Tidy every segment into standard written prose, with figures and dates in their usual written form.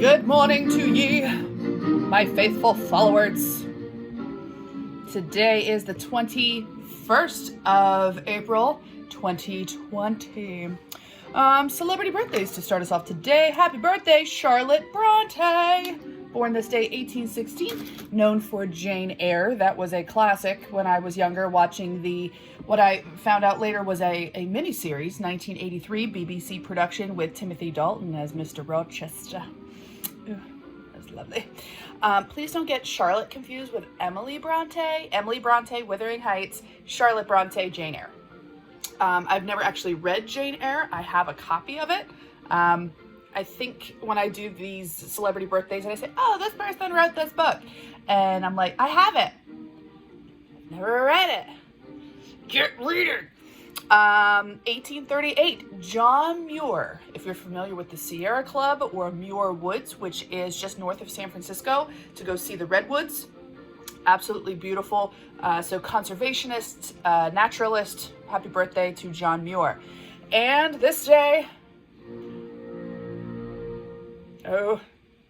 Good morning to ye, my faithful followers. Today is the 21st of April, 2020. Celebrity birthdays to start us off today. Happy birthday, Charlotte Bronte. Born this day, 1816, known for Jane Eyre. That was a classic when I was younger, watching what I found out later was a miniseries, 1983 BBC production with Timothy Dalton as Mr. Rochester. Ooh, that's lovely. Please don't get Charlotte confused with Emily Bronte. Emily Bronte, Wuthering Heights. Charlotte Bronte, Jane Eyre. I've never actually read Jane Eyre. I have a copy of it. I think when I do these celebrity birthdays and I say, oh, this person wrote this book. And I'm like, I have it. Never read it. Get reading. 1838, John Muir. If you're familiar with the Sierra Club or Muir Woods, which is just north of San Francisco, to go see the redwoods. Absolutely beautiful. So conservationist, naturalist, happy birthday to John Muir. And this day, oh,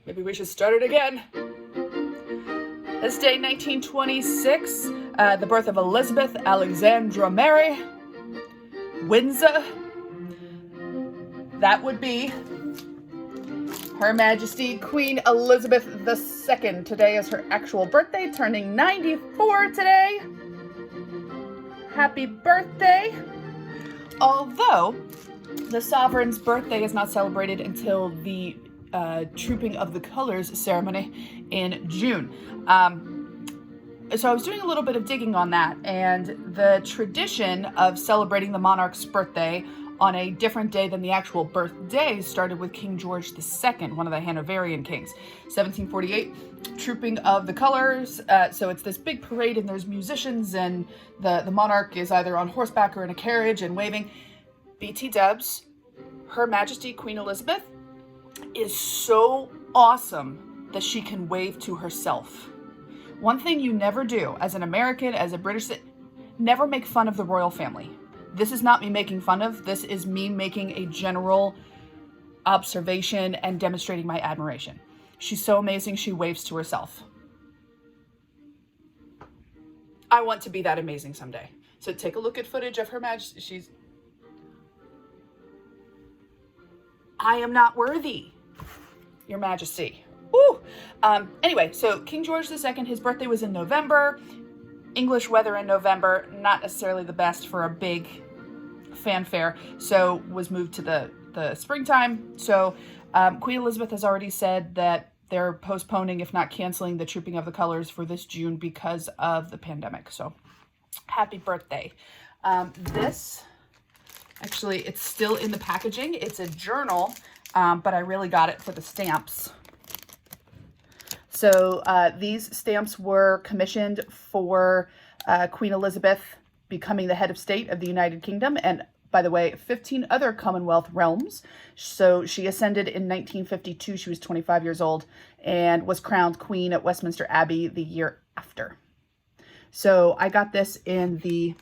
maybe we should start it again. This day, 1926, the birth of Elizabeth Alexandra Mary Windsor. That would be Her Majesty Queen Elizabeth II. Today is her actual birthday, turning 94 today. Happy birthday. Although the sovereign's birthday is not celebrated until the Trooping of the Colors ceremony in June. So I was doing a little bit of digging on that, and the tradition of celebrating the monarch's birthday on a different day than the actual birthday started with King George II, one of the Hanoverian kings. 1748, Trooping of the Colors. So it's this big parade, and there's musicians, and the monarch is either on horseback or in a carriage and waving. BT dubs, Her Majesty Queen Elizabeth is so awesome that she can wave to herself. One thing you never do as an American, as a British, never make fun of the royal family. This is not me making fun of. This is me making a general observation and demonstrating my admiration. She's so amazing, she waves to herself. I want to be that amazing someday. So take a look at footage of Her Majesty. I am not worthy, Your Majesty. Woo! Anyway, so King George II, his birthday was in November. English weather in November, not necessarily the best for a big fanfare, so was moved to the springtime. So Queen Elizabeth has already said that they're postponing, if not canceling, the Trooping of the Colors for this June because of the pandemic. So happy birthday. This, actually, it's still in the packaging. It's a journal, but I really got it for the stamps. So these stamps were commissioned for Queen Elizabeth becoming the head of state of the United Kingdom, and by the way, 15 other Commonwealth realms. So she ascended in 1952. She was 25 years old and was crowned queen at Westminster Abbey the year after. So I got this in the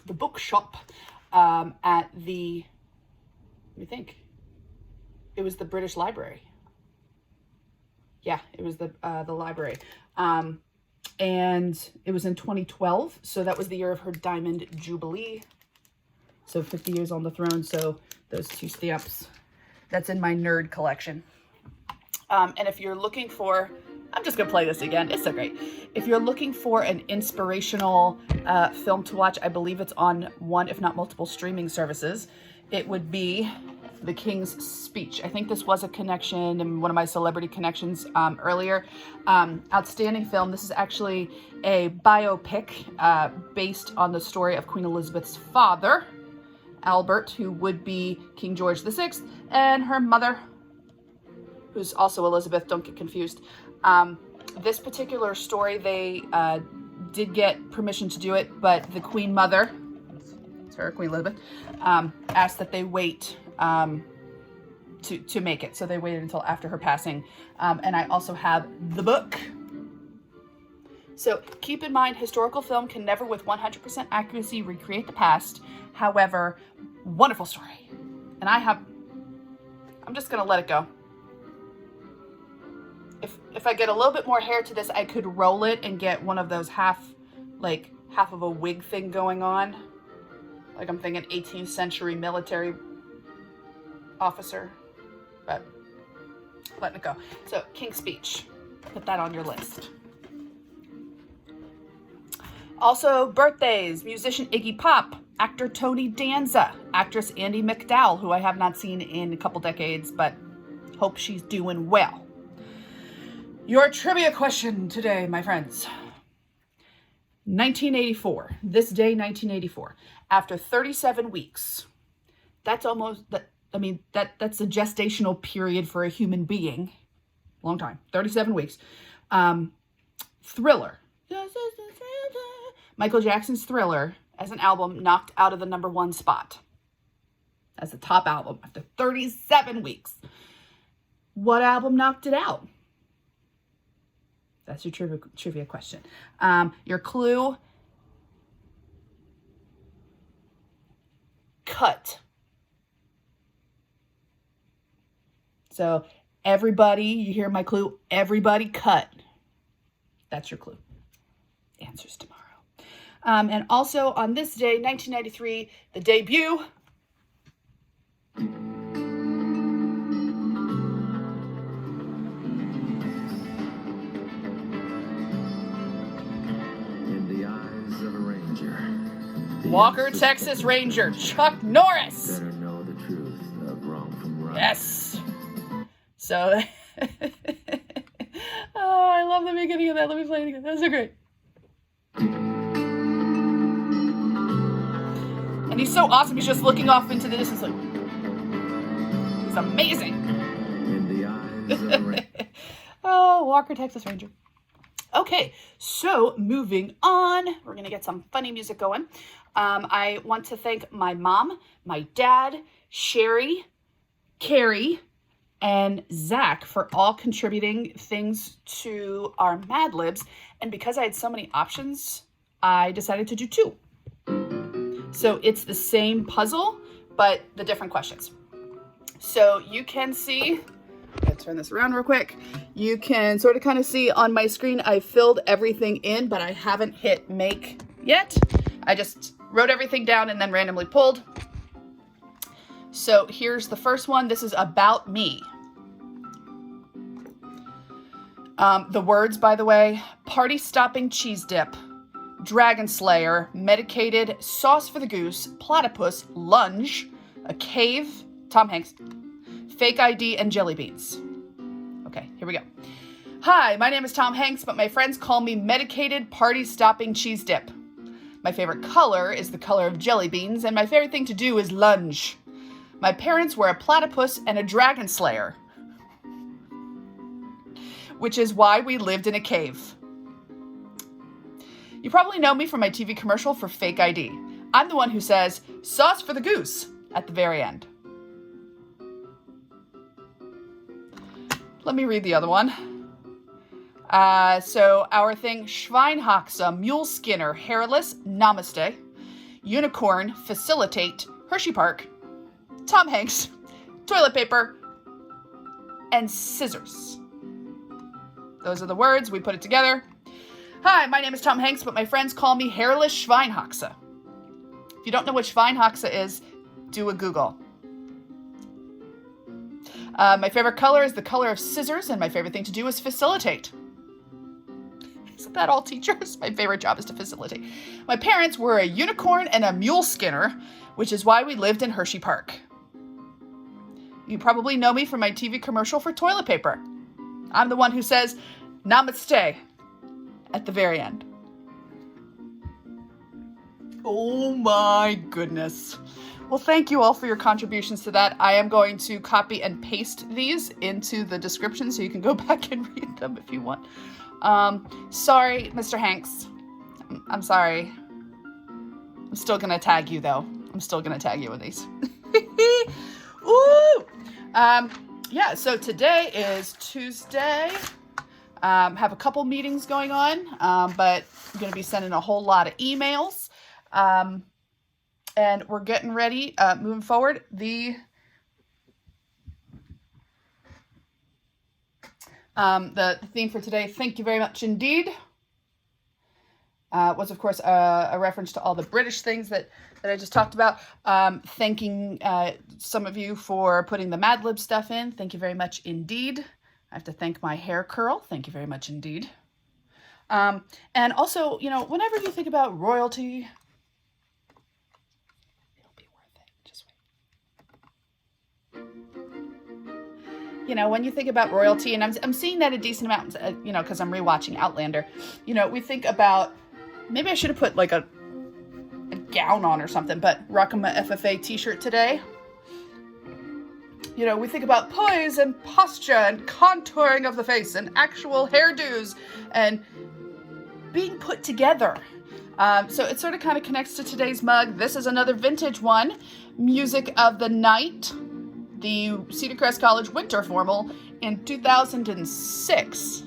bookshop at the, let me think, it was the British Library. Yeah, it was the library. And it was in 2012. So that was the year of her Diamond Jubilee. So 50 years on the throne. So those two stamps, that's in my nerd collection. And if you're looking for, I'm just going to play this again. It's so great. If you're looking for an inspirational film to watch, I believe it's on one, if not multiple streaming services. It would be The King's Speech. I think this was a connection in one of my celebrity connections earlier. Outstanding film. This is actually a biopic based on the story of Queen Elizabeth's father, Albert, who would be King George VI, and her mother, who's also Elizabeth, don't get confused. This particular story, they did get permission to do it, but the Queen Mother, Queen Elizabeth, asked that they wait to make it. So they waited until after her passing. And I also have the book. So keep in mind, historical film can never with 100% accuracy recreate the past. However, wonderful story. And I'm just going to let it go. if I get a little bit more hair to this, I could roll it and get one of those half of a wig thing going on. Like I'm thinking 18th century military officer, but letting it go. So King's Speech, put that on your list. Also birthdays, musician Iggy Pop, actor Tony Danza, actress Andie MacDowell, who I have not seen in a couple decades, but hope she's doing well. Your trivia question today, my friends. 1984, this day 1984, after 37 weeks, that's almost, that's a gestational period for a human being. Long time, 37 weeks. Thriller. Michael Jackson's Thriller as an album knocked out of the #1 spot as the top album after 37 weeks. What album knocked it out? That's your trivia question. Your clue, cut. So everybody, you hear my clue? Everybody cut. That's your clue. Answers tomorrow. And also on this day, 1993, the debut Walker, Texas Ranger, Chuck Norris. Better know the truth of wrong from right. Yes. So, oh, I love the beginning of that. Let me play it again. That's so great. And he's so awesome. He's just looking off into the distance like, he's amazing. In the eyes of a ranger. Oh, Walker, Texas Ranger. Okay, so moving on, we're gonna get some funny music going. I want to thank my mom, my dad, Sherry, Carrie, and Zach for all contributing things to our Mad Libs. And because I had so many options, I decided to do 2. So it's the same puzzle, but the different questions. So you can see, let's turn this around real quick. You can sort of kind of see on my screen, I filled everything in, but I haven't hit make yet. I just wrote everything down and then randomly pulled. So here's the first one. This is about me. The words, by the way, party stopping cheese dip, dragon slayer, medicated, sauce for the goose, platypus, lunge, a cave, Tom Hanks, fake ID, and jelly beans. Okay, here we go. Hi, my name is Tom Hanks, but my friends call me medicated, party stopping cheese dip. My favorite color is the color of jelly beans, and my favorite thing to do is lunge. My parents were a platypus and a dragon slayer, which is why we lived in a cave. You probably know me from my TV commercial for fake ID. I'm the one who says, sauce for the goose, at the very end. Let me read the other one. So our thing, Schweinhaxe, mule skinner, hairless, Namaste, unicorn, facilitate, Hersheypark, Tom Hanks, toilet paper, and scissors. Those are the words. We put it together. Hi, my name is Tom Hanks, but my friends call me hairless Schweinhaxe. If you don't know what Schweinhaxe is, do a Google. My favorite color is the color of scissors, and my favorite thing to do is facilitate. Isn't that all teachers? My favorite job is to facilitate. My parents were a unicorn and a mule skinner, which is why we lived in Hersheypark. You probably know me from my TV commercial for toilet paper. I'm the one who says, Namaste, at the very end. Oh my goodness. Well, thank you all for your contributions to that. I am going to copy and paste these into the description so you can go back and read them if you want. Sorry, Mr. Hanks. I'm sorry. I'm still going to tag you, though. I'm still going to tag you in these. Ooh! Yeah, so today is Tuesday. Have a couple meetings going on, but I'm going to be sending a whole lot of emails. And we're getting ready, moving forward. The theme for today, thank you very much indeed, was of course a reference to all the British things that I just talked about. Thanking some of you for putting the Mad Lib stuff in. Thank you very much indeed. I have to thank my hair curl. Thank you very much indeed. And also, you know, whenever you think about royalty, it'll be worth it. Just wait. You know, when you think about royalty, and I'm seeing that a decent amount, you know, because I'm rewatching Outlander, you know, we think about, maybe I should have put like a gown on or something, but rocking my FFA t-shirt today. You know, we think about poise and posture and contouring of the face and actual hairdos and being put together. So it sort of kind of connects to today's mug. This is another vintage one. Music of the Night, the Cedar Crest College Winter Formal in 2006.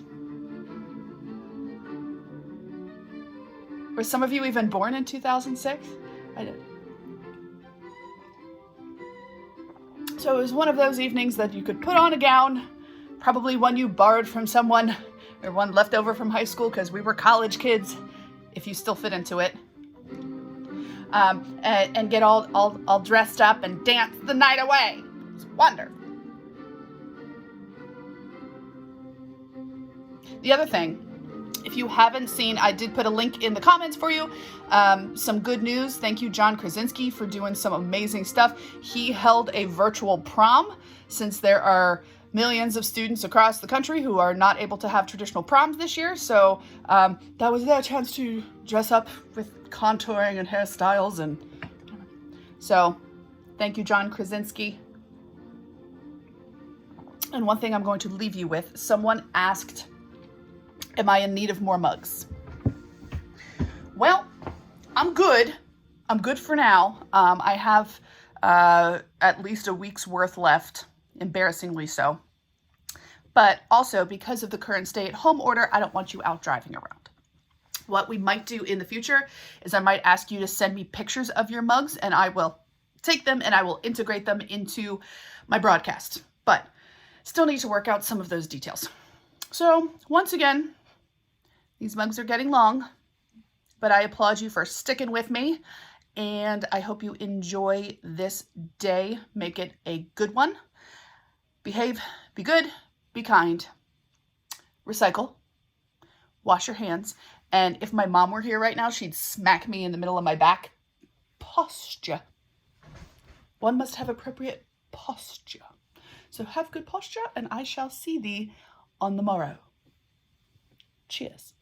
Were some of you even born in 2006? I did. So it was one of those evenings that you could put on a gown, probably one you borrowed from someone, or one left over from high school because we were college kids, if you still fit into it, and get all dressed up and dance the night away. It's wonderful. The other thing, if you haven't seen, I did put a link in the comments for you. Some good news. Thank you, John Krasinski, for doing some amazing stuff. He held a virtual prom, since there are millions of students across the country who are not able to have traditional proms this year. So that was their chance to dress up with contouring and hairstyles. And so thank you, John Krasinski. And one thing I'm going to leave you with, someone asked, am I in need of more mugs? Well, I'm good. I'm good for now. I have at least a week's worth left, embarrassingly so. But also, because of the current stay-at-home order, I don't want you out driving around. What we might do in the future is I might ask you to send me pictures of your mugs, and I will take them and I will integrate them into my broadcast. But still need to work out some of those details. So once again, these mugs are getting long, but I applaud you for sticking with me, and I hope you enjoy this day. Make it a good one. Behave, be good, be kind, recycle, wash your hands, and if my mom were here right now, she'd smack me in the middle of my back. Posture. One must have appropriate posture. So have good posture, and I shall see thee on the morrow. Cheers.